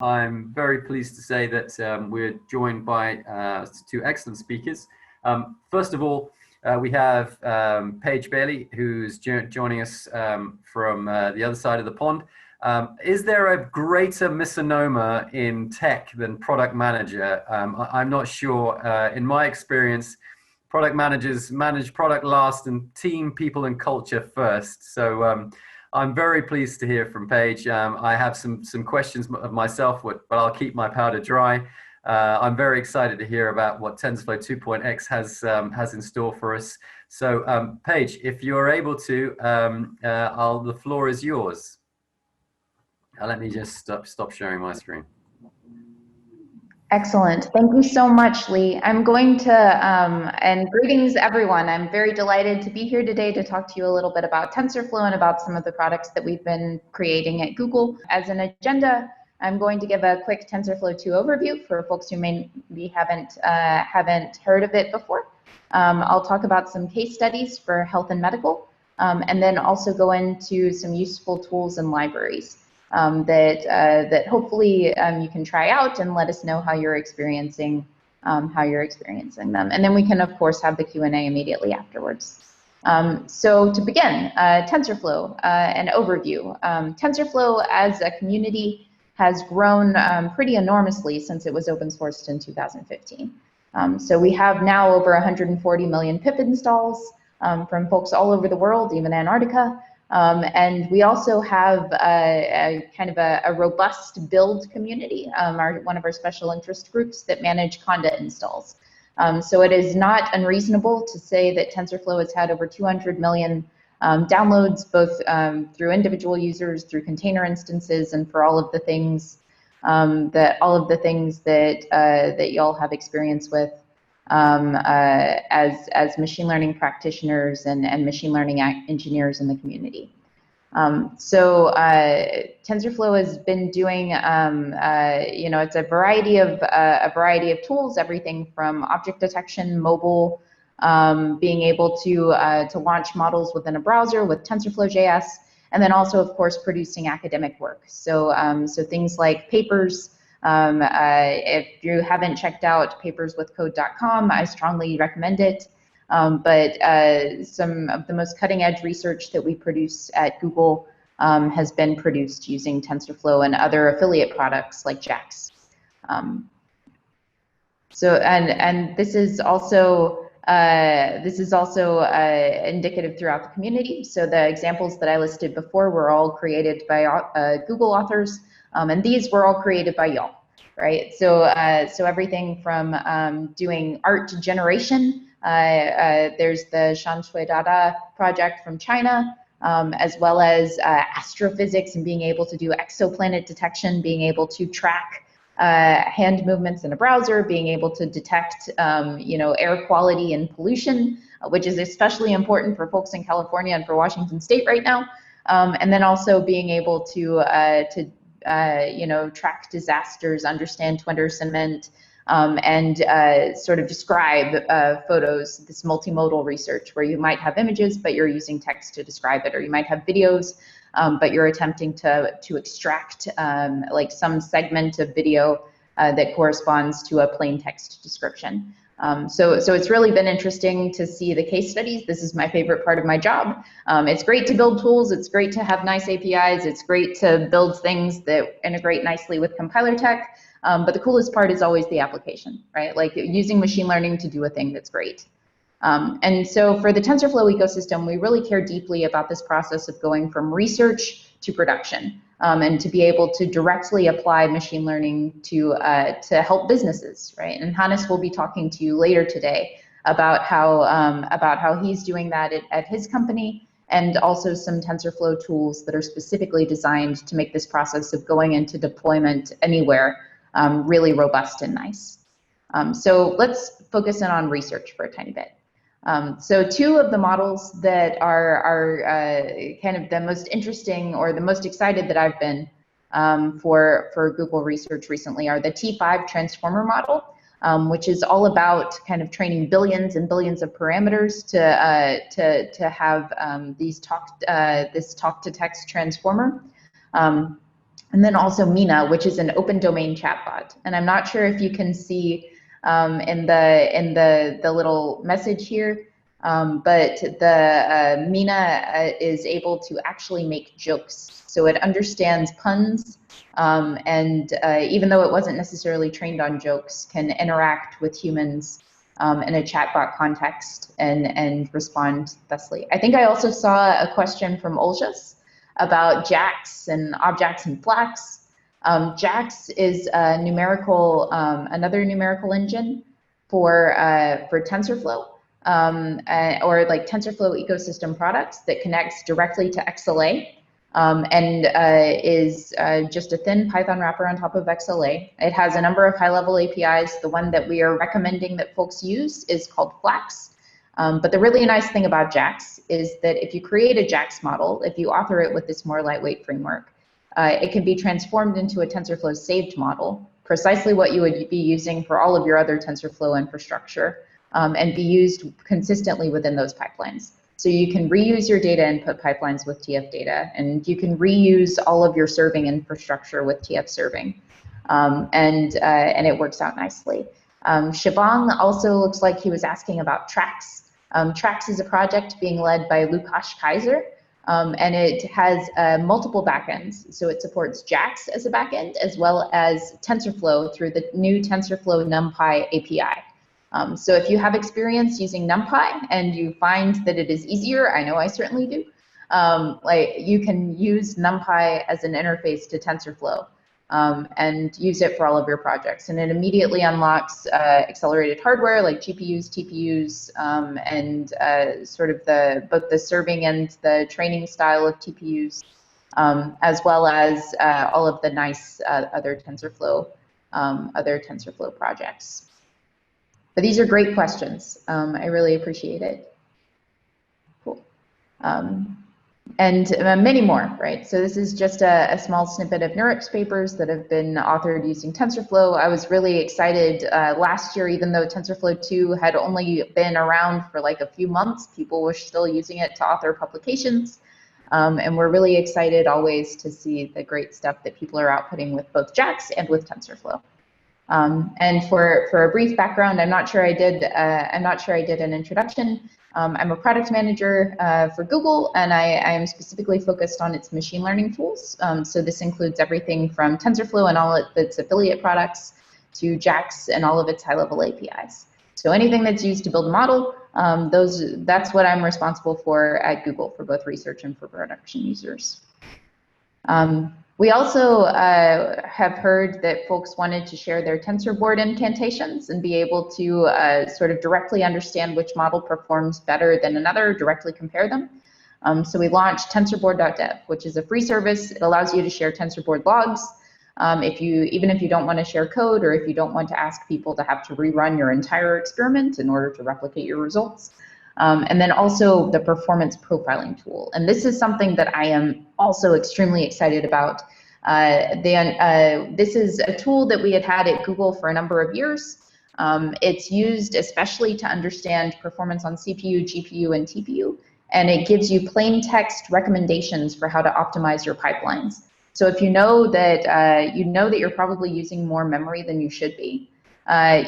I'm very pleased to say that we're joined by two excellent speakers. First of all, we have Paige Bailey, who's joining us from the other side of the pond. Is there a greater misnomer in tech than product manager? I'm not sure. In my experience, product managers manage product last and team, people, and culture first. So I'm very pleased to hear from Paige. I have some questions of myself, but I'll keep my powder dry. I'm very excited to hear about what TensorFlow 2.x has in store for us. So Paige, if you're able to, the floor is yours. Let me just stop sharing my screen. Excellent. Thank you so much, Lee. I'm going to, and greetings everyone. I'm very delighted to be here today to talk to you a little bit about TensorFlow and about some of the products that we've been creating at Google. As an agenda, I'm going to give a quick TensorFlow 2 overview for folks who maybe haven't heard of it before. I'll talk about some case studies for health and medical, and then also go into some useful tools and libraries. That hopefully you can try out and let us know how you're experiencing them. And then we can, of course, have the Q&A immediately afterwards. So to begin, TensorFlow, an overview. TensorFlow as a community has grown pretty enormously since it was open sourced in 2015. So we have now over 140 million pip installs from folks all over the world, even Antarctica. And we also have a kind of a robust build community, one of our special interest groups that manage Conda installs. So it is not unreasonable to say that TensorFlow has had over 200 million downloads, both through individual users, through container instances, and for all of the things that y'all have experience with as machine learning practitioners and machine learning engineers in the community. So TensorFlow has been doing, it's a variety of tools, everything from object detection, mobile, being able to launch models within a browser with TensorFlow.js, and then also, of course, producing academic work. So so things like papers. If you haven't checked out paperswithcode.com, I strongly recommend it. But some of the most cutting-edge research that we produce at Google has been produced using TensorFlow and other affiliate products like JAX. And this is also indicative throughout the community. So the examples that I listed before were all created by Google authors. And these were all created by y'all, right? So so everything from doing art generation. There's the Shanshui Dada project from China, as well as astrophysics and being able to do exoplanet detection, being able to track hand movements in a browser, being able to detect air quality and pollution, which is especially important for folks in California and for Washington State right now. And then also being able to track disasters, understand twin cement, and sort of describe photos, this multimodal research where you might have images, but you're using text to describe it, or you might have videos, but you're attempting to extract like some segment of video that corresponds to a plain text description. So it's really been interesting to see the case studies. This is my favorite part of my job. It's great to build tools. It's great to have nice APIs. It's great to build things that integrate nicely with compiler tech. But the coolest part is always the application, right? Like using machine learning to do a thing that's great. And so for the TensorFlow ecosystem, we really care deeply about this process of going from research to production, and to be able to directly apply machine learning to help businesses, right? And Hannes will be talking to you later today about how he's doing that at his company, and also some TensorFlow tools that are specifically designed to make this process of going into deployment anywhere really robust and nice. So let's focus in on research for a tiny bit. So two of the models that are kind of the most interesting or the most excited that I've been for Google Research recently are the T5 transformer model, which is all about kind of training billions and billions of parameters to have this talk-to-text transformer. And then also Mina, which is an open domain chatbot. And I'm not sure if you can see in the little message here, but the Mina is able to actually make jokes. So it understands puns, and even though it wasn't necessarily trained on jokes, can interact with humans in a chatbot context and respond thusly. I think I also saw a question from Oljas about JAX and objects and Flax. JAX is a numerical, another numerical engine for TensorFlow, or like TensorFlow ecosystem products that connects directly to XLA, and is just a thin Python wrapper on top of XLA. It has a number of high-level APIs. The one that we are recommending that folks use is called Flax. But the really nice thing about JAX is that if you create a JAX model, if you author it with this more lightweight framework, it can be transformed into a TensorFlow saved model, precisely what you would be using for all of your other TensorFlow infrastructure, and be used consistently within those pipelines. So you can reuse your data input pipelines with TF data, and you can reuse all of your serving infrastructure with TF serving, and it works out nicely. Shivang also looks like he was asking about Trax. Trax is a project being led by Lukasz Kaiser, and it has multiple backends. So it supports JAX as a backend, as well as TensorFlow through the new TensorFlow NumPy API. So if you have experience using NumPy and you find that it is easier, I know I certainly do, like you can use NumPy as an interface to TensorFlow. And use it for all of your projects. And it immediately unlocks accelerated hardware like GPUs, TPUs, and sort of both the serving and the training style of TPUs, as well as all of the nice other TensorFlow projects. But these are great questions. I really appreciate it. Cool. And many more, right? So this is just a small snippet of NeurIPS papers that have been authored using TensorFlow. I was really excited last year, even though TensorFlow 2 had only been around for like a few months, people were still using it to author publications. And we're really excited always to see the great stuff that people are outputting with both JAX and with TensorFlow. And for a brief background, I'm not sure I did an introduction. I'm a product manager for Google, and I am specifically focused on its machine learning tools. So this includes everything from TensorFlow and all of its affiliate products to JAX and all of its high-level APIs. So anything that's used to build a model, that's what I'm responsible for at Google for both research and for production users. We also have heard that folks wanted to share their TensorBoard incantations and be able to sort of directly understand which model performs better than another, directly compare them. So we launched TensorBoard.dev, which is a free service. It allows you to share TensorBoard logs. Even if you don't want to share code, or if you don't want to ask people to have to rerun your entire experiment in order to replicate your results. And then also the performance profiling tool. And this is something that I am also extremely excited about. This is a tool that we had at Google for a number of years. It's used especially to understand performance on CPU, GPU, and TPU. And it gives you plain text recommendations for how to optimize your pipelines. So if you know that you're probably using more memory than you should be,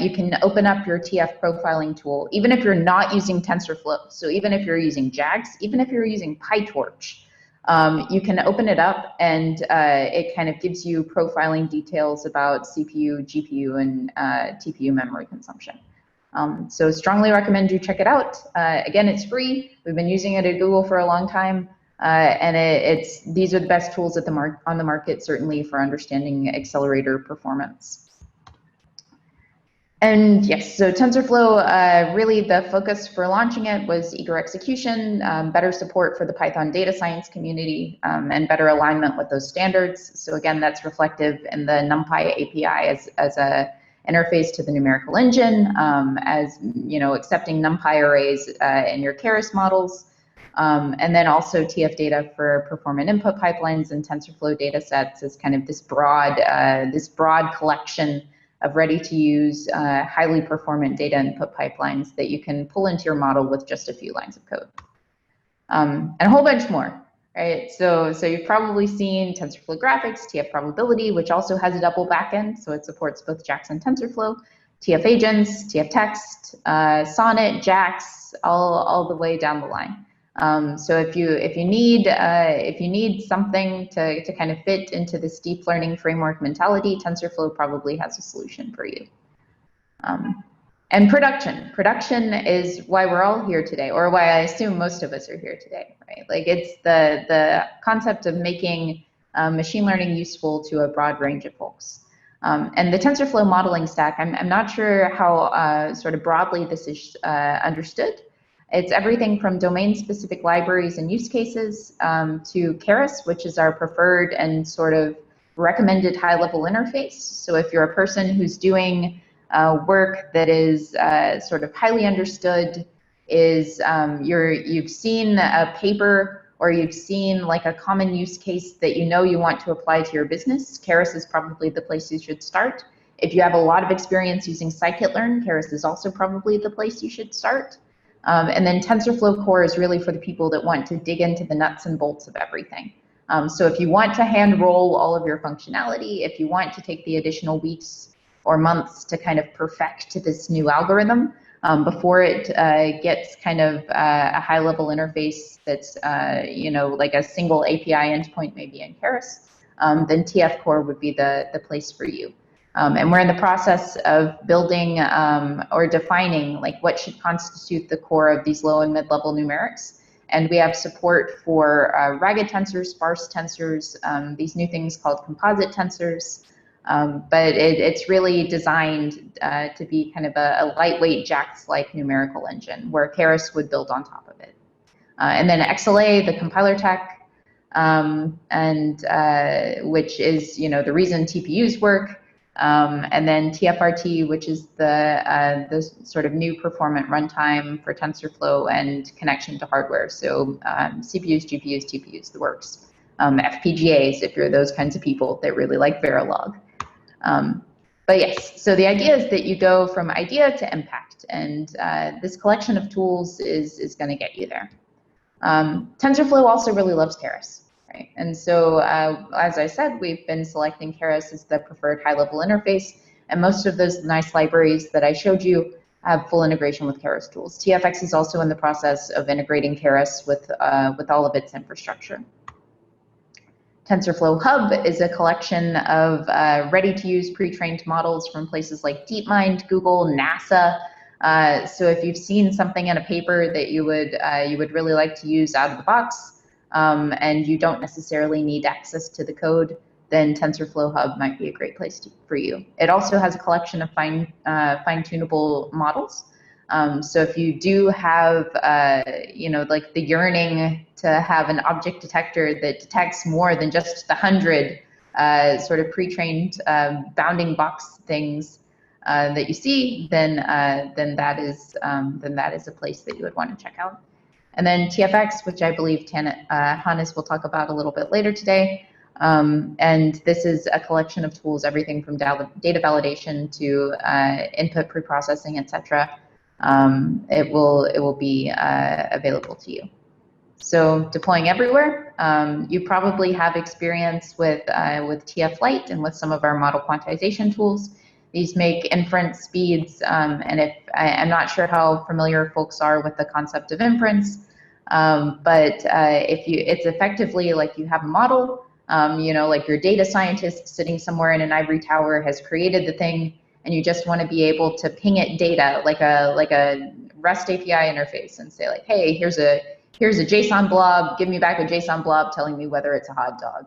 you can open up your TF profiling tool, even if you're not using TensorFlow. So even if you're using JAX, even if you're using PyTorch, you can open it up, and it kind of gives you profiling details about CPU, GPU, and TPU memory consumption. So strongly recommend you check it out. Again, it's free. We've been using it at Google for a long time. And these are the best tools on the market, certainly for understanding accelerator performance. And yes, so TensorFlow, really the focus for launching it was eager execution, better support for the Python data science community, and better alignment with those standards. So again, that's reflective in the NumPy API as a interface to the numerical engine, as accepting NumPy arrays in your Keras models, and then also TF data for performant input pipelines and TensorFlow data sets as kind of this broad collection of ready-to-use, highly performant data input pipelines that you can pull into your model with just a few lines of code. And a whole bunch more. right? So you've probably seen TensorFlow Graphics, TF Probability, which also has a double backend, so it supports both JAX and TensorFlow, TF Agents, TF Text, Sonnet, JAX, all the way down the line. So if you need something to kind of fit into this deep learning framework mentality, TensorFlow probably has a solution for you. And production is why we're all here today, or why I assume most of us are here today, right? Like it's the concept of making machine learning useful to a broad range of folks. And the TensorFlow modeling stack, I'm not sure how sort of broadly this is understood. It's everything from domain-specific libraries and use cases to Keras, which is our preferred and sort of recommended high-level interface. So if you're a person who's doing work that is sort of highly understood, you've seen a paper or you've seen like a common use case that you know you want to apply to your business, Keras is probably the place you should start. If you have a lot of experience using scikit-learn, Keras is also probably the place you should start. And then TensorFlow Core is really for the people that want to dig into the nuts and bolts of everything. So if you want to hand roll all of your functionality, if you want to take the additional weeks or months to kind of perfect this new algorithm before it gets kind of a high-level interface that's like a single API endpoint maybe in Keras, then TF Core would be the place for you. And we're in the process of building or defining like what should constitute the core of these low and mid-level numerics. And we have support for ragged tensors, sparse tensors, these new things called composite tensors. But it's really designed to be kind of a lightweight JAX-like numerical engine where Keras would build on top of it. And then XLA, the compiler tech, which is the reason TPUs work. And then TFRT, which is the sort of new performant runtime for TensorFlow and connection to hardware. So CPUs, GPUs, TPUs, the works. FPGAs, if you're those kinds of people that really like Verilog. But yes, so the idea is that you go from idea to impact, and this collection of tools is going to get you there. TensorFlow also really loves Keras. Right. And so, as I said, we've been selecting Keras as the preferred high-level interface, and most of those nice libraries that I showed you have full integration with Keras tools. TFX is also in the process of integrating Keras with all of its infrastructure. TensorFlow Hub is a collection of ready-to-use pre-trained models from places like DeepMind, Google, NASA. So if you've seen something in a paper that you would really like to use out of the box, and you don't necessarily need access to the code, then TensorFlow Hub might be a great place for you. It also has a collection of fine-tunable models. So if you do have, like the yearning to have an object detector that detects more than just the 100 sort of pre-trained bounding box things that you see, then that is a place that you would want to check out. And then TFX, which I believe Hannes will talk about a little bit later today. And this is a collection of tools, everything from data validation to input preprocessing, etc. It will be available to you. So deploying everywhere, you probably have experience with TF Lite and with some of our model quantization tools. These make inference speeds, and I'm not sure how familiar folks are with the concept of inference, but it's effectively like you have a model, like your data scientist sitting somewhere in an ivory tower has created the thing, and you just want to be able to ping it data like a REST API interface and say like, hey, here's a JSON blob, give me back a JSON blob telling me whether it's a hot dog.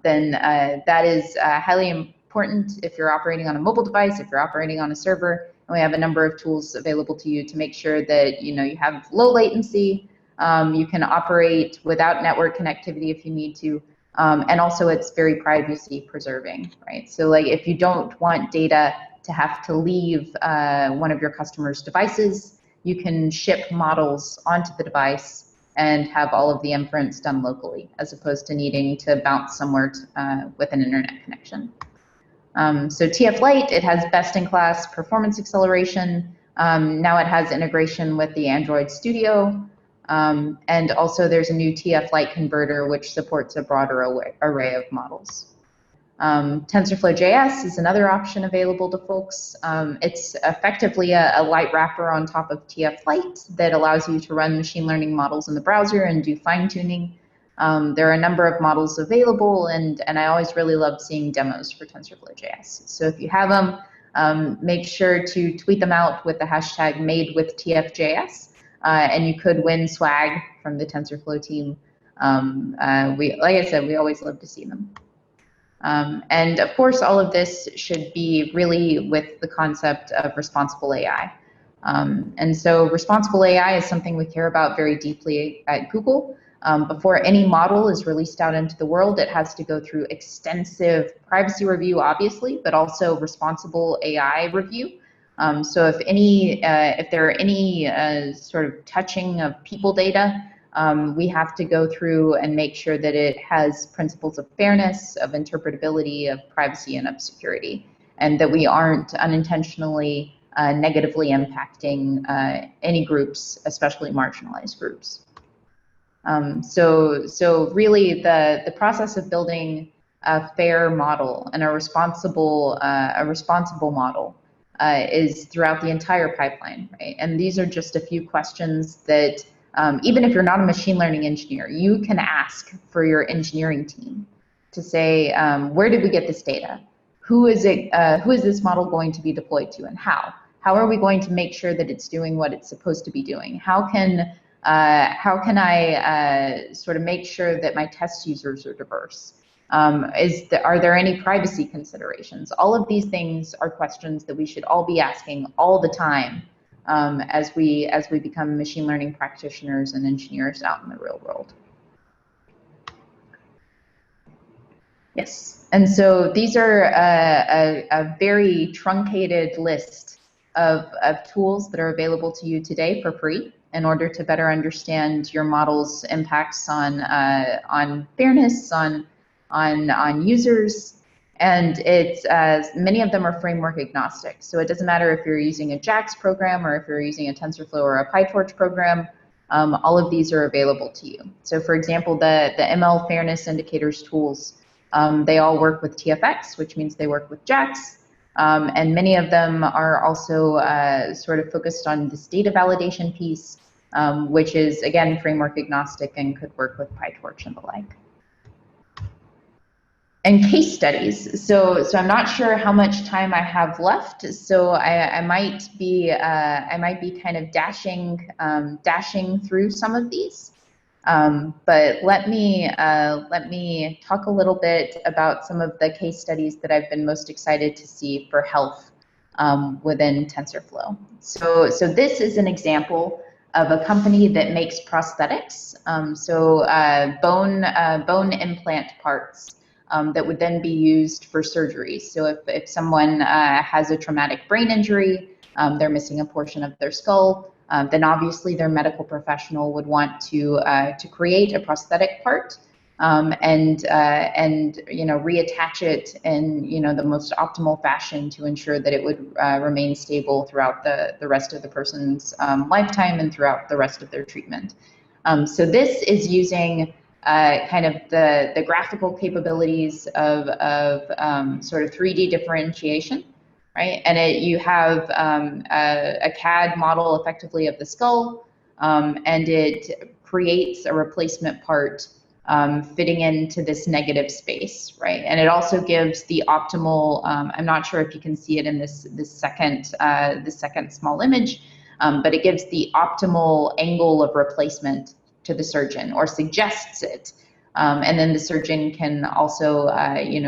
Then that is highly important if you're operating on a mobile device, if you're operating on a server, and we have a number of tools available to you to make sure that you have low latency, you can operate without network connectivity if you need to, and also it's very privacy preserving, right? So like if you don't want data to have to leave one of your customers' devices, you can ship models onto the device and have all of the inference done locally, as opposed to needing to bounce somewhere with an internet connection. So TF Lite, it has best-in-class performance acceleration. Now it has integration with the Android Studio. And also there's a new TF-Lite converter which supports a broader array of models. TensorFlow JS is another option available to folks. It's effectively a light wrapper on top of TF-Lite that allows you to run machine learning models in the browser and do fine-tuning. There are a number of models available, and I always really love seeing demos for TensorFlow JS. So if you have them, make sure to tweet them out with the hashtag #MadeWithTFJS, and you could win swag from the TensorFlow team. Like I said, we always love to see them. And of course, all of this should be really with the concept of responsible AI. And so responsible AI is something we care about very deeply at Google. Before any model is released out into the world, it has to go through extensive privacy review, obviously, but also responsible AI review. So if there are any sort of touching of people data, we have to go through and make sure that it has principles of fairness, of interpretability, of privacy, and of security, and that we aren't unintentionally negatively impacting any groups, especially marginalized groups. So really the process of building a fair model and a responsible model is throughout the entire pipeline, right? And these are just a few questions that even if you're not a machine learning engineer, you can ask for your engineering team to say, where did we get this data? Who is this model going to be deployed to, and how? How are we going to make sure that it's doing what it's supposed to be doing? How can I sort of make sure that my test users are diverse? Are there any privacy considerations? All of these things are questions that we should all be asking all the time as we become machine learning practitioners and engineers out in the real world. Yes, and so these are a very truncated list of tools that are available to you today for free in order to better understand your model's impacts on fairness, on users. And it's many of them are framework agnostic. So it doesn't matter if you're using a JAX program or if you're using a TensorFlow or a PyTorch program, all of these are available to you. So for example, the ML fairness indicators tools, they all work with TFX, which means they work with JAX. And many of them are also sort of focused on this data validation piece, which is, again, framework agnostic and could work with PyTorch and the like. And case studies. So I'm not sure how much time I have left. So I might be kind of dashing through some of these. But let me talk a little bit about some of the case studies that I've been most excited to see for health within TensorFlow. So this is an example of a company that makes prosthetics. Bone implant parts that would then be used for surgery. So if someone has a traumatic brain injury, they're missing a portion of their skull, then obviously their medical professional would want to create a prosthetic part and reattach it in the most optimal fashion to ensure that it would remain stable throughout the rest of the person's lifetime and throughout the rest of their treatment. So this is using kind of the graphical capabilities of sort of 3D differentiation, right? And you have a CAD model effectively of the skull, and it creates a replacement part fitting into this negative space, right? And it also gives the optimal, I'm not sure if you can see it in this second small image, but it gives the optimal angle of replacement to the surgeon, or suggests it, and then the surgeon can also,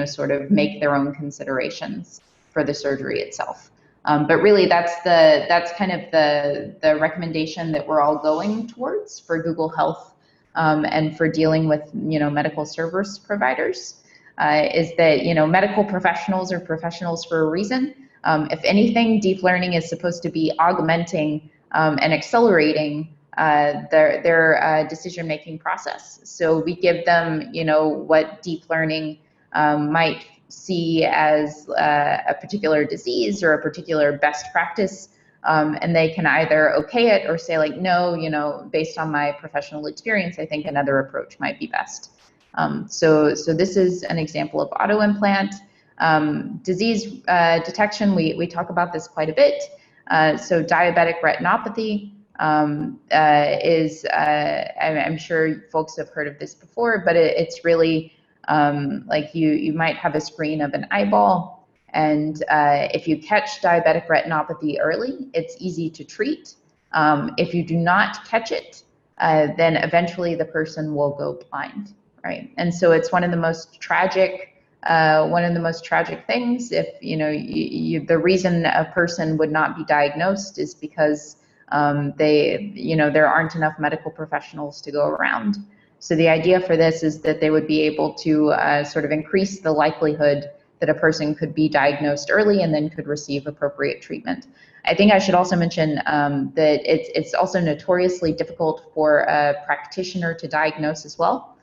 sort of make their own considerations for the surgery itself. But really, that's kind of the recommendation that we're all going towards for Google Health and for dealing with medical service providers, is that medical professionals are professionals for a reason. If anything, deep learning is supposed to be augmenting and accelerating their decision-making process. So we give them, what deep learning might see as a particular disease or a particular best practice, and they can either okay it or say like, no, you know, based on my professional experience, I think another approach might be best. So this is an example of auto implant. Disease detection, we talk about this quite a bit. So diabetic retinopathy is, I'm sure folks have heard of this before, but it's really like you might have a screen of an eyeball, and if you catch diabetic retinopathy early, it's easy to treat. If you do not catch it, then eventually the person will go blind, right? And so it's one of the most tragic things. If you know, the reason a person would not be diagnosed is because there aren't enough medical professionals to go around. So the idea for this is that they would be able to sort of increase the likelihood that a person could be diagnosed early and then could receive appropriate treatment. I think I should also mention that it's also notoriously difficult for a practitioner to diagnose as well.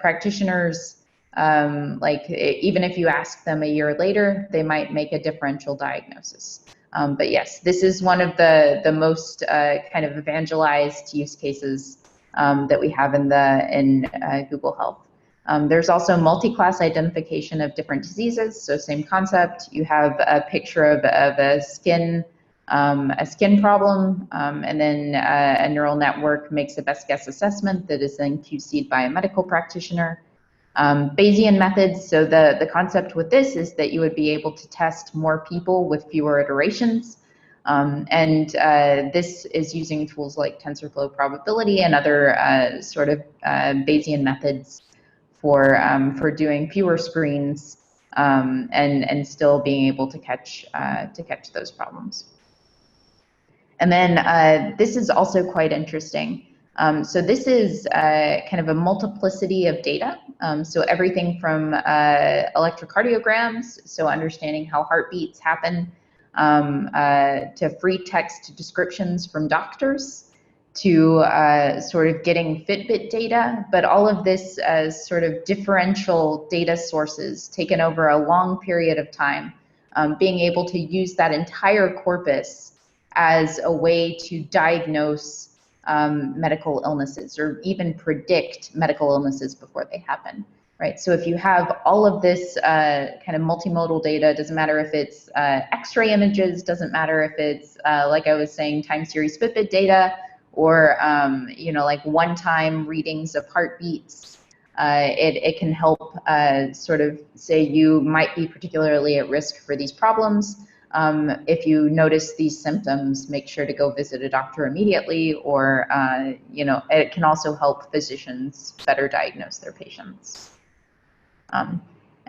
Practitioners, even if you ask them a year later, they might make a differential diagnosis. But yes, this is one of the most kind of evangelized use cases that we have in Google Health. There's also multi-class identification of different diseases. So same concept. You have a picture of a skin problem, and then a neural network makes a best guess assessment that is then QC'd by a medical practitioner. Bayesian methods, so the concept with this is that you would be able to test more people with fewer iterations. This is using tools like TensorFlow probability and other sort of Bayesian methods for doing fewer screens and still being able to catch those problems. And then this is also quite interesting. So this is kind of a multiplicity of data. So everything from electrocardiograms, so understanding how heartbeats happen, to free text descriptions from doctors, to sort of getting Fitbit data, but all of this as sort of differential data sources taken over a long period of time, being able to use that entire corpus as a way to diagnose medical illnesses or even predict medical illnesses before they happen, right? So if you have all of this kind of multimodal data, doesn't matter if it's X-ray images, doesn't matter if it's, like I was saying, time series Fitbit data, or like one-time readings of heartbeats, it can help sort of say you might be particularly at risk for these problems. If you notice these symptoms, make sure to go visit a doctor immediately, or it can also help physicians better diagnose their patients.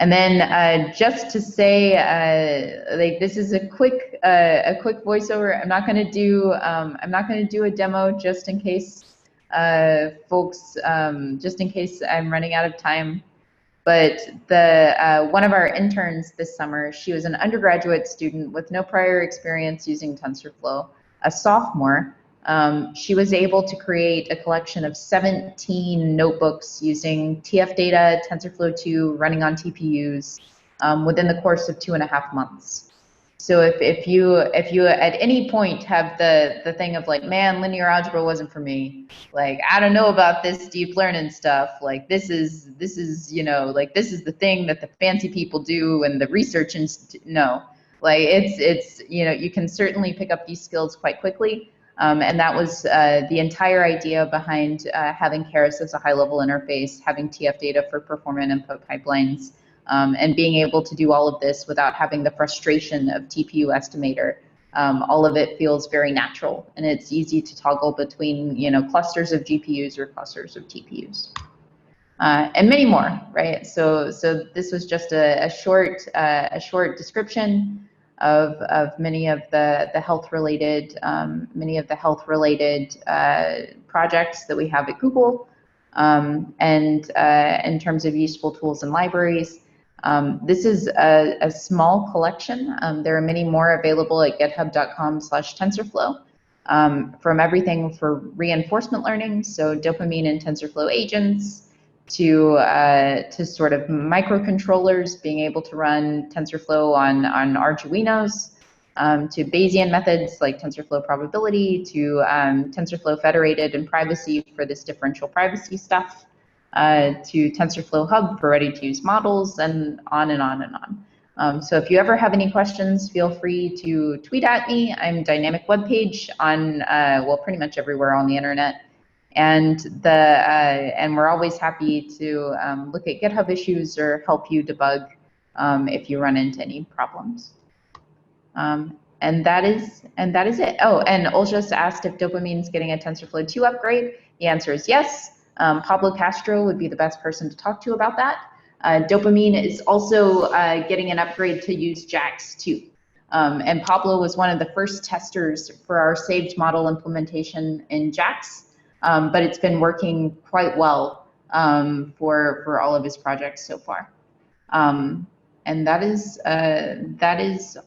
And then just to say, like this is a quick voiceover. I'm not going to do a demo just in case folks, just in case I'm running out of time. But one of our interns this summer, she was an undergraduate student with no prior experience using TensorFlow, a sophomore. She was able to create a collection of 17 notebooks using TF data, TensorFlow 2, running on TPUs within the course of 2.5 months. So if you at any point have the thing of like, man, linear algebra wasn't for me, like I don't know about this deep learning stuff, like this is like this is the thing that the fancy people do and the research no, like it's you can certainly pick up these skills quite quickly. And that was the entire idea behind having Keras as a high-level interface, having TF data for performant input pipelines, and being able to do all of this without having the frustration of TPU estimator. All of it feels very natural, and it's easy to toggle between clusters of GPUs or clusters of TPUs, and many more, right? So this was just a short description of many of the health-related projects that we have at Google, and in terms of useful tools and libraries. This is a small collection. There are many more available at github.com/TensorFlow, from everything for reinforcement learning, so dopamine and TensorFlow agents, to sort of microcontrollers being able to run TensorFlow on Arduinos, to Bayesian methods like TensorFlow probability, to TensorFlow federated and privacy for this differential privacy stuff, to TensorFlow Hub for ready-to-use models, and on and on and on. So if you ever have any questions, feel free to tweet at me. I'm Dynamic Web Page on, well, pretty much everywhere on the internet. And we're always happy to look at GitHub issues or help you debug if you run into any problems. And that is it. Oh, and Olja's asked if Dopamine's getting a TensorFlow 2 upgrade. The answer is yes. Pablo Castro would be the best person to talk to about that. Dopamine is also getting an upgrade to use JAX 2. And Pablo was one of the first testers for our saved model implementation in JAX, but it's been working quite well for all of his projects so far. And that is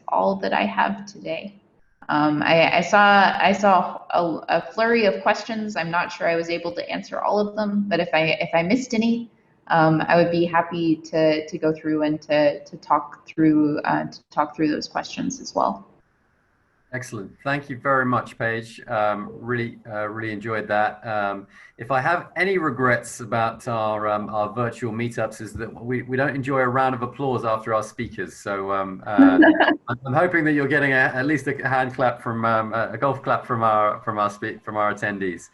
all that I have today. I saw a flurry of questions. I'm not sure I was able to answer all of them, but if I missed any, I would be happy to go through and to talk through those questions as well. Excellent. Thank you very much, Paige. Really enjoyed that. If I have any regrets about our virtual meetups, is that we don't enjoy a round of applause after our speakers. So I'm hoping that you're getting at least a hand clap from a golf clap from our attendees.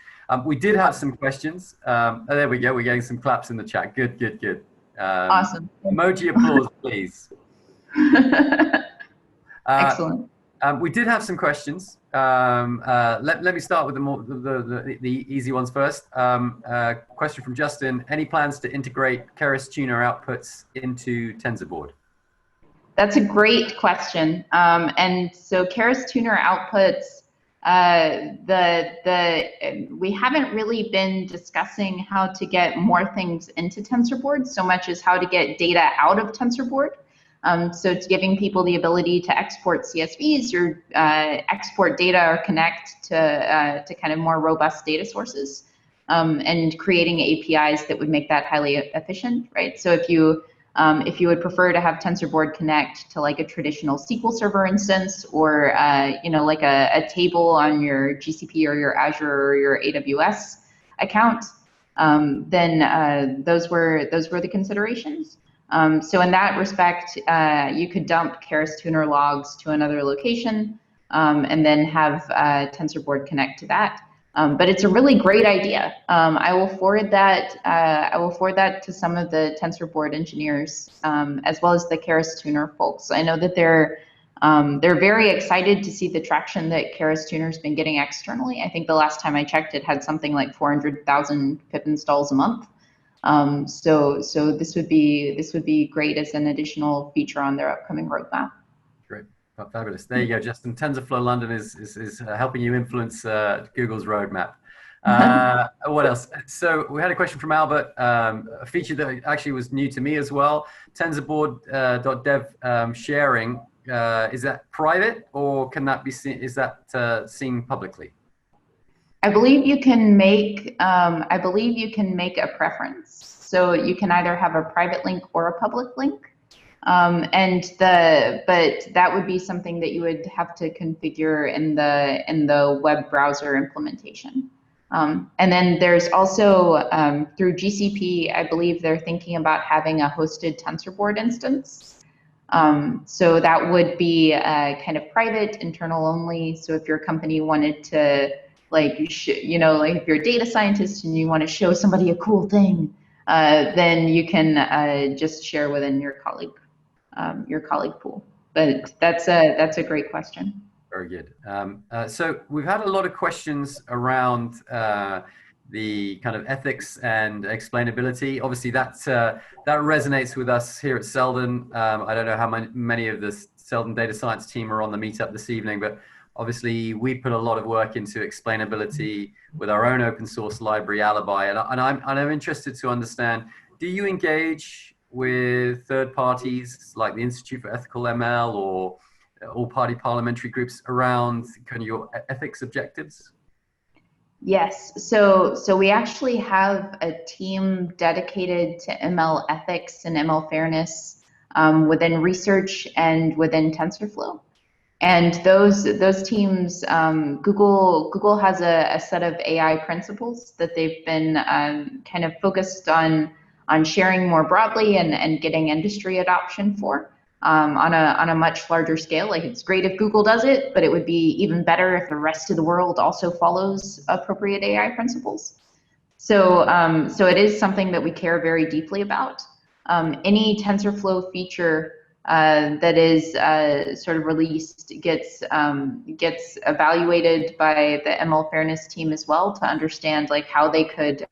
We did have some questions. Oh, there we go. We're getting some claps in the chat. Good. Awesome. Emoji applause, please. Excellent. We did have some questions. Let me start with the easy ones first. Question from Justin: any plans to integrate Keras tuner outputs into TensorBoard? That's a great question. And so Keras tuner outputs, we haven't really been discussing how to get more things into TensorBoard so much as how to get data out of TensorBoard. So it's giving people the ability to export CSVs or export data or connect to kind of more robust data sources, and creating APIs that would make that highly efficient, right? So if you would prefer to have TensorBoard connect to like a traditional SQL Server instance, or like a table on your GCP or your Azure or your AWS account, then those were the considerations. So in that respect, you could dump Keras tuner logs to another location, and then have TensorBoard connect to that. But it's a really great idea. I will forward that. To some of the TensorBoard engineers, as well as the Keras tuner folks. I know that they're very excited to see the traction that Keras tuner's been getting externally. I think the last time I checked, it had something like 400,000 pip installs a month. So this would be great as an additional feature on their upcoming roadmap. Great, fabulous. There you go, Justin. TensorFlow London is helping you influence Google's roadmap. What else? So we had a question from Albert, a feature that actually was new to me as well. TensorBoard.dev sharing, is that private, or can that be seen? Is that seen publicly? I believe you can make a preference. So you can either have a private link or a public link, but that would be something that you would have to configure in the web browser implementation. And then there's also through GCP, I believe they're thinking about having a hosted TensorBoard instance. So that would be kind of private, internal only. So if your company wanted to, like if you're a data scientist and you want to show somebody a cool thing, then you can just share within your colleague pool. But that's a great question. Very good. So we've had a lot of questions around the kind of ethics and explainability. Obviously, that resonates with us here at Seldon. I don't know how many of the Seldon data science team are on the meetup this evening, but obviously, we put a lot of work into explainability with our own open source library, Alibi, and I'm interested to understand, do you engage with third parties like the Institute for Ethical ML or all-party parliamentary groups around kind of your ethics objectives? Yes, so we actually have a team dedicated to ML ethics and ML fairness within research and within TensorFlow. And those teams, Google has a set of AI principles that they've been kind of focused on sharing more broadly and getting industry adoption for on a much larger scale. Like, it's great if Google does it, but it would be even better if the rest of the world also follows appropriate AI principles. So so it is something that we care very deeply about. Any TensorFlow feature that is sort of released gets evaluated by the ML fairness team as well, to understand like how they could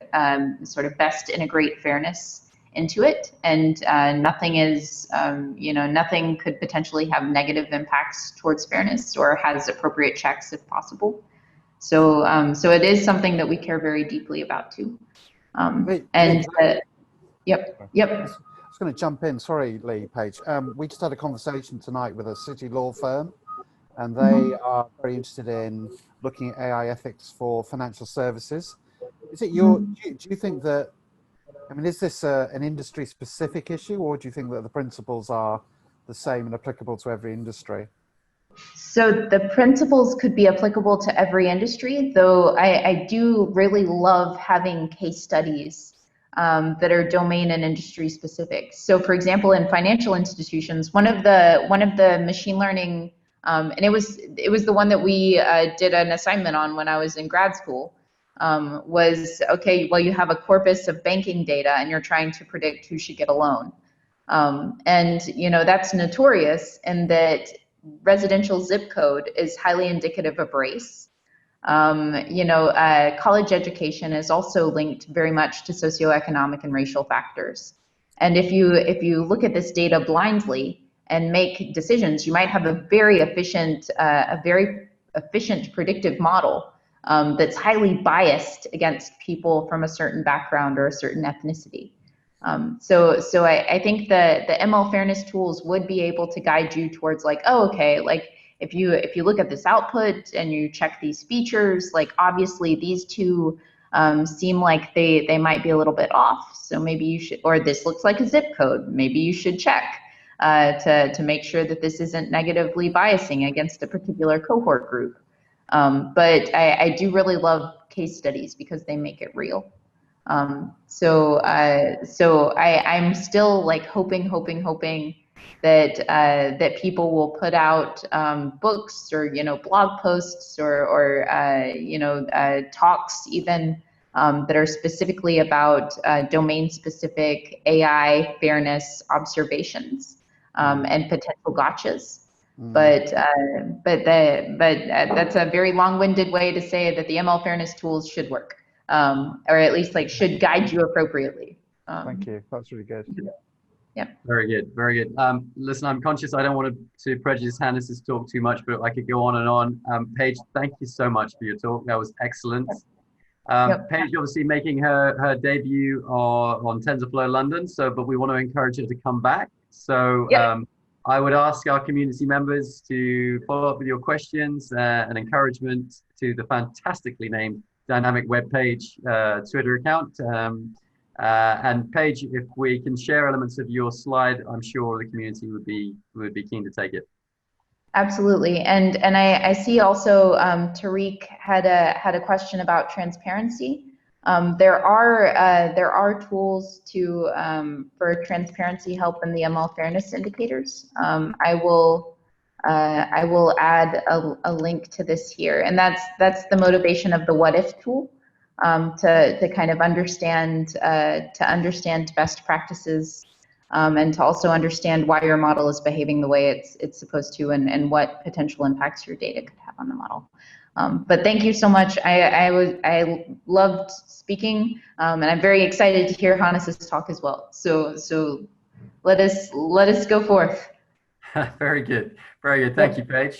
sort of best integrate fairness into it. And nothing is, nothing could potentially have negative impacts towards fairness, or has appropriate checks if possible. So so it is something that we care very deeply about too. Yep. I was going to jump in. Sorry, Lee, Paige. We just had a conversation tonight with a city law firm, and they are very interested in looking at AI ethics for financial services. Is it your? Do you think that? I mean, is this an industry-specific issue, or do you think that the principles are the same and applicable to every industry? So the principles could be applicable to every industry, though I do really love having case studies that are domain and industry specific. So for example, in financial institutions, one of the machine learning, and it was the one that we did an assignment on when I was in grad school, was, okay, well, you have a corpus of banking data and you're trying to predict who should get a loan. And that's notorious in that residential zip code is highly indicative of race. College education is also linked very much to socioeconomic and racial factors. And if you look at this data blindly and make decisions, you might have a very efficient predictive model that's highly biased against people from a certain background or a certain ethnicity. So I think the ML fairness tools would be able to guide you towards like, oh, okay, like if you look at this output and you check these features, like obviously these two seem like they might be a little bit off. So maybe you should, or this looks like a zip code. Maybe you should check to make sure that this isn't negatively biasing against a particular cohort group. But I do really love case studies because they make it real. So I'm still like hoping that people will put out books or blog posts or talks even that are specifically about domain specific AI fairness observations and potential gotchas. But that's a very long-winded way to say that the ML fairness tools should work. Or at least like should guide you appropriately. Thank you. That's really good. Yeah. Very good. Very good. Listen, I'm conscious I don't want to prejudice Hannes's talk too much, but I could go on and on. Paige, thank you so much for your talk. That was excellent. Paige obviously making her debut on TensorFlow London, but we want to encourage her to come back. So I would ask our community members to follow up with your questions and encouragement to the fantastically named dynamic web page Twitter account. And Paige, if we can share elements of your slide, I'm sure the community would be keen to take it. Absolutely, and I see also Tariq had a question about transparency. There are tools for transparency help in the ML fairness indicators. I will add a link to this here, and that's the motivation of the what if tool, to kind of understand best practices, and to also understand why your model is behaving the way it's supposed to, and what potential impacts your data could have on the model. But thank you so much. I loved speaking, and I'm very excited to hear Hannes's talk as well. So let us go forth. Very good. Very good. Thank you, Paige.